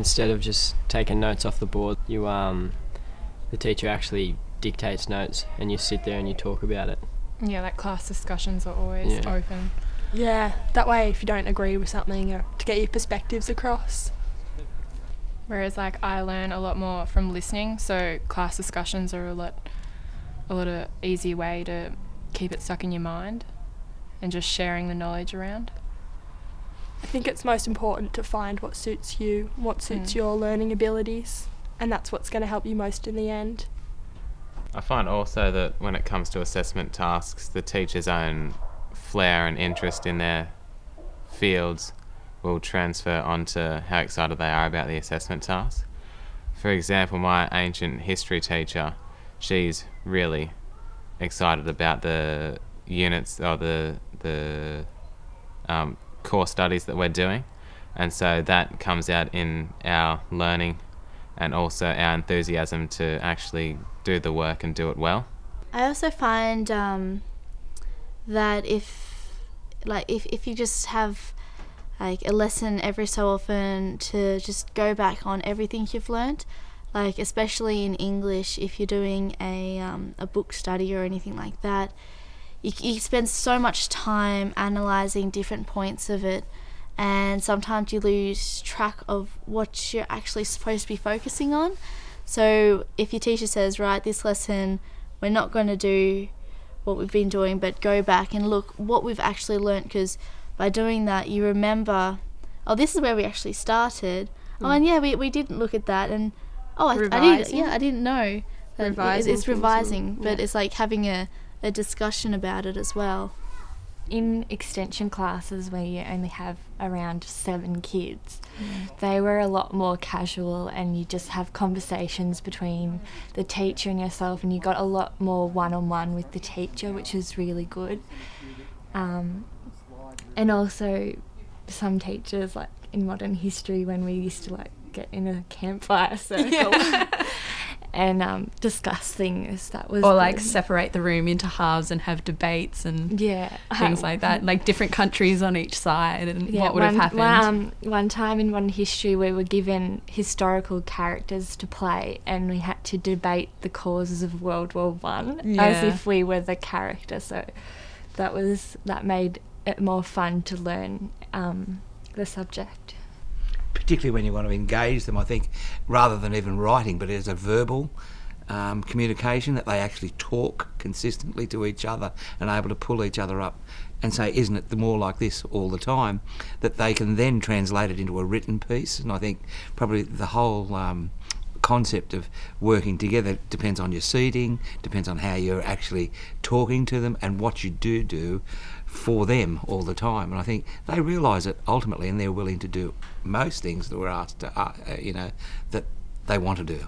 instead of just taking notes off the board, the teacher actually dictates notes and you sit there and you talk about it. Yeah, like class discussions are always open. Yeah, that way if you don't agree with something, to get your perspectives across. Whereas like I learn a lot more from listening, so class discussions are a lot of easy way to keep it stuck in your mind and just sharing the knowledge around. I think it's most important to find what suits you, what suits your learning abilities, and that's what's going to help you most in the end. I find also that when it comes to assessment tasks, the teacher's own flair and interest in their fields will transfer onto how excited they are about the assessment task. For example, my ancient history teacher, she's really excited about the units or the core studies that we're doing, and so that comes out in our learning and also our enthusiasm to actually do the work and do it well. I also find that if you just have like a lesson every so often to just go back on everything you've learnt, like especially in English, if you're doing a book study or anything like that, you spend so much time analysing different points of it, and sometimes you lose track of what you're actually supposed to be focusing on. So if your teacher says, right, this lesson we're not going to do what we've been doing, but go back and look what we've actually learnt, because by doing that you remember, oh, this is where we actually started. Oh, and yeah, we didn't look at that, and I didn't know. It's revising, but it's like having a discussion about it as well. In extension classes where you only have around 7 kids, they were a lot more casual, and you just have conversations between the teacher and yourself, and you got a lot more one-on-one with the teacher, which was really good. And also some teachers, like in modern history, when we used to like get in a campfire circle and discuss things, that was or like good. Separate the room into halves and have debates and things like that, like different countries on each side, and what would have happened. One time in modern history we were given historical characters to play, and we had to debate the causes of World War One as if we were the character, so that made it more fun to learn the subject. Particularly when you want to engage them, I think, rather than even writing, but as a verbal communication, that they actually talk consistently to each other and able to pull each other up and say, isn't it the more like this all the time, that they can then translate it into a written piece. And I think probably the whole concept of working together depends on your seating, depends on how you're actually talking to them and what you do for them all the time. And I think they realise it ultimately, and they're willing to do most things that we're asked to, that they want to do.